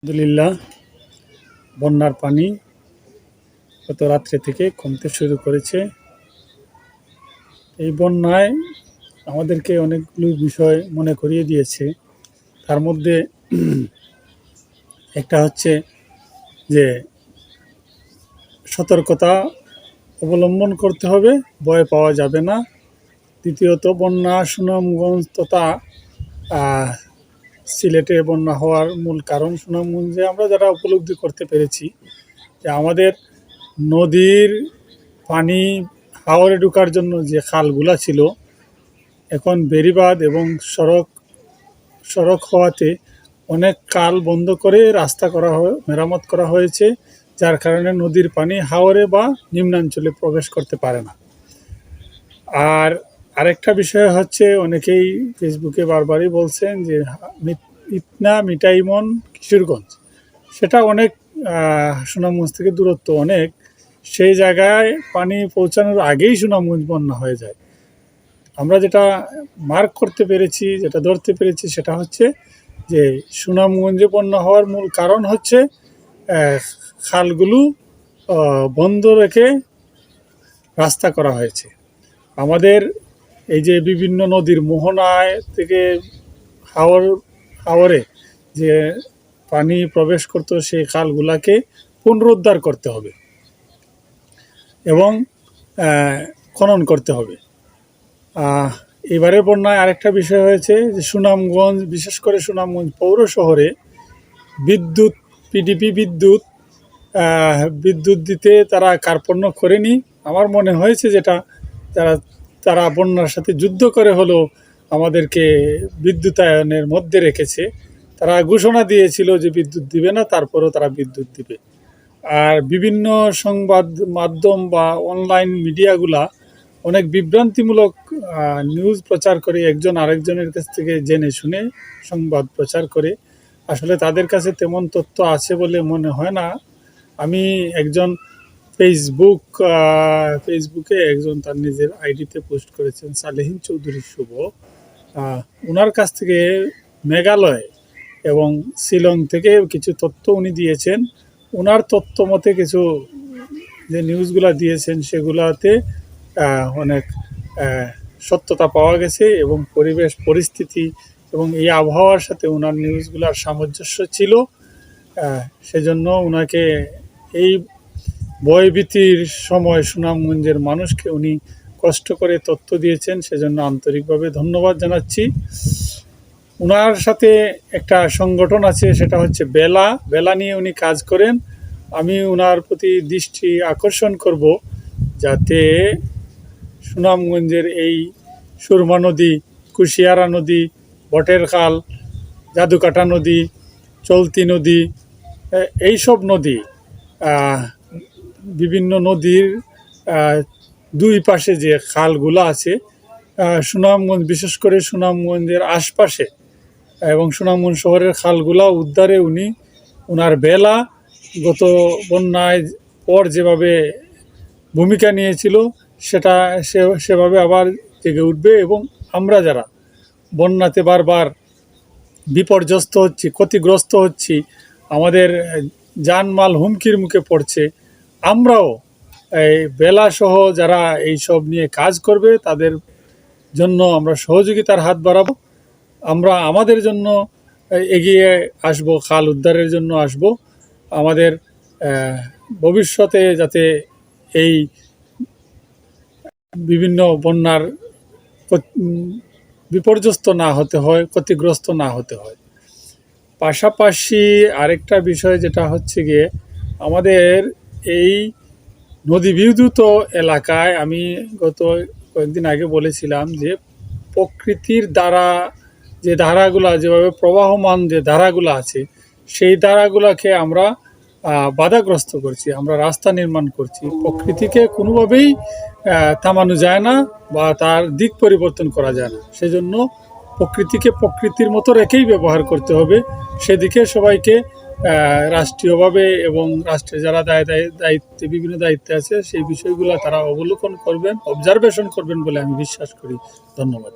আলহামদুলিল্লাহ, বন্যার পানি গত রাত্রে থেকে কমতে শুরু করেছে। এই বন্যায় আমাদেরকে অনেকগুলো বিষয় মনে করিয়ে দিয়েছে। তার মধ্যে একটা হচ্ছে যে সতর্কতা অবলম্বন করতে হবে, ভয় পাওয়া যাবে না। দ্বিতীয়ত, বন্যা সুনামগঞ্জ তথা সিলেটে বন্যা হওয়ার মূল কারণ সুনামগঞ্জে আমরা যারা উপলব্ধি করতে পেরেছি যে আমাদের নদীর পানি হাওরে ঢোকার জন্য যে খালগুলা ছিল, এখন বেড়িবাঁধ এবং সড়ক হওয়াতে অনেক খাল বন্ধ করে রাস্তা মেরামত করা হয়েছে, যার কারণে নদীর পানি হাওরে বা নিম্নাঞ্চলে প্রবেশ করতে পারে না। আর আরেকটা বিষয় হচ্ছে, অনেকেই ফেসবুকে বারবারই বলছেন যে ইতনা মিটাইমন কিশোরগঞ্জ, সেটা অনেক সুনামগঞ্জ থেকে দূরত্ব অনেক, সেই জায়গায় পানি পৌঁছানোর আগেই সুনামগঞ্জ বন্যা হয়ে যায়। আমরা যেটা মার্ক করতে পেরেছি, যেটা ধরতে পেরেছি, সেটা হচ্ছে যে সুনামগঞ্জে বন্যা হওয়ার মূল কারণ হচ্ছে খালগুলো বন্ধ রেখে রাস্তা করা হয়েছে। আমাদের এই যে বিভিন্ন নদীর মোহনায় থেকে হাওরে যে পানি প্রবেশ করতো, সেই খালগুলাকে পুনরুদ্ধার করতে হবে এবং খনন করতে হবে। এবারের বন্যায় আরেকটা বিষয় হয়েছে যে সুনামগঞ্জ, বিশেষ করে সুনামগঞ্জ পৌর শহরে পিডিপি বিদ্যুৎ দিতে তারা কার্পণ্য করেনি। আমার মনে হয়েছে যেটা তারা বন্যার সাথে যুদ্ধ করে হলেও আমাদেরকে বিদ্যুতায়নের মধ্যে রেখেছে। তারা ঘোষণা দিয়েছিল যে বিদ্যুৎ দিবে না, তারপরেও তারা বিদ্যুৎ দিবে। আর বিভিন্ন সংবাদ মাধ্যম বা অনলাইন মিডিয়াগুলা অনেক বিভ্রান্তিমূলক নিউজ প্রচার করে, একজন আরেকজনের কাছ থেকে জেনে শুনে সংবাদ প্রচার করে। আসলে তাদের কাছে তেমন তথ্য আছে বলে মনে হয় না। আমি একজন ফেসবুকে একজন তার নিজের আইডিতে পোস্ট করেছেন, সালেহীন চৌধুরী শুভ, ওনার কাছ থেকে মেঘালয় এবং শিলং থেকে কিছু তথ্য উনি দিয়েছেন। ওনার তথ্য মতে কিছু যে নিউজগুলা দিয়েছেন সেগুলাতে অনেক সত্যতা পাওয়া গেছে এবং পরিস্থিতি এবং এই আবহাওয়ার সাথে ওনার নিউজগুলার সামঞ্জস্য ছিল। সেজন্য ওনাকে এই ভয়ভীতির সময় সুনামগঞ্জের মানুষকে উনি কষ্ট করে তথ্য দিয়েছেন, সেজন্য আন্তরিকভাবে ধন্যবাদ জানাচ্ছি। ওনার সাথে একটা সংগঠন আছে, সেটা হচ্ছে বেলা নিয়ে উনি কাজ করেন। আমি ওনার প্রতি দৃষ্টি আকর্ষণ করব যাতে সুনামগঞ্জের এই সুরমা নদী, কুশিয়ারা নদী, বটের খাল, জাদুকাটা নদী, চলতি নদী, এইসব নদী, বিভিন্ন নদীর দুই পাশে যে খালগুলো আছে, সুনামগঞ্জ, বিশেষ করে সুনামগঞ্জের আশপাশে এবং সুনামগঞ্জ শহরের খালগুলা উদ্ধারে ওনার বেলা গত বন্যায় পর যেভাবে ভূমিকা নিয়েছিল সেভাবে আবার জেগে উঠবে। এবং আমরা যারা বন্যাতে বারবার বিপর্যস্ত হচ্ছি, ক্ষতিগ্রস্ত হচ্ছি, আমাদের জানমাল হুমকির মুখে পড়ছে, আমরাও এই বেলাসহ যারা এইসব নিয়ে কাজ করবে তাদের জন্য আমরা সহযোগিতার হাত বাড়াবো। আমরা আমাদের জন্য এগিয়ে আসব, খাল উদ্ধারের জন্য আসব। আমাদের ভবিষ্যতে যাতে এই বিভিন্ন বন্যার বিপর্যস্ত না হতে হয়, ক্ষতিগ্রস্ত না হতে হয়। পাশাপাশি আরেকটা বিষয় যেটা হচ্ছে গিয়ে, আমাদের এই নদী বিদ্যুৎ এলাকায় আমি গত কয়েকদিন আগে বলেছিলাম যে প্রকৃতির দ্বারা যে ধারাগুলা, যেভাবে প্রবাহমান যে ধারাগুলো আছে, সেই ধারাগুলাকে আমরা বাধাগ্রস্ত করছি, আমরা রাস্তা নির্মাণ করছি। প্রকৃতিকে কোনোভাবেই থামানো যায় না বা তার দিক পরিবর্তন করা যায় না। সেজন্য প্রকৃতিকে প্রকৃতির মতো রেখেই ব্যবহার করতে হবে। সেদিকে সবাইকে রাষ্ট্রীয়ভাবে এবং রাষ্ট্রের যারা বিভিন্ন দায়িত্বে আছে, সেই বিষয়গুলো তারা অবলোকন করবেন, অবজারভেশন করবেন বলে আমি বিশ্বাস করি। ধন্যবাদ।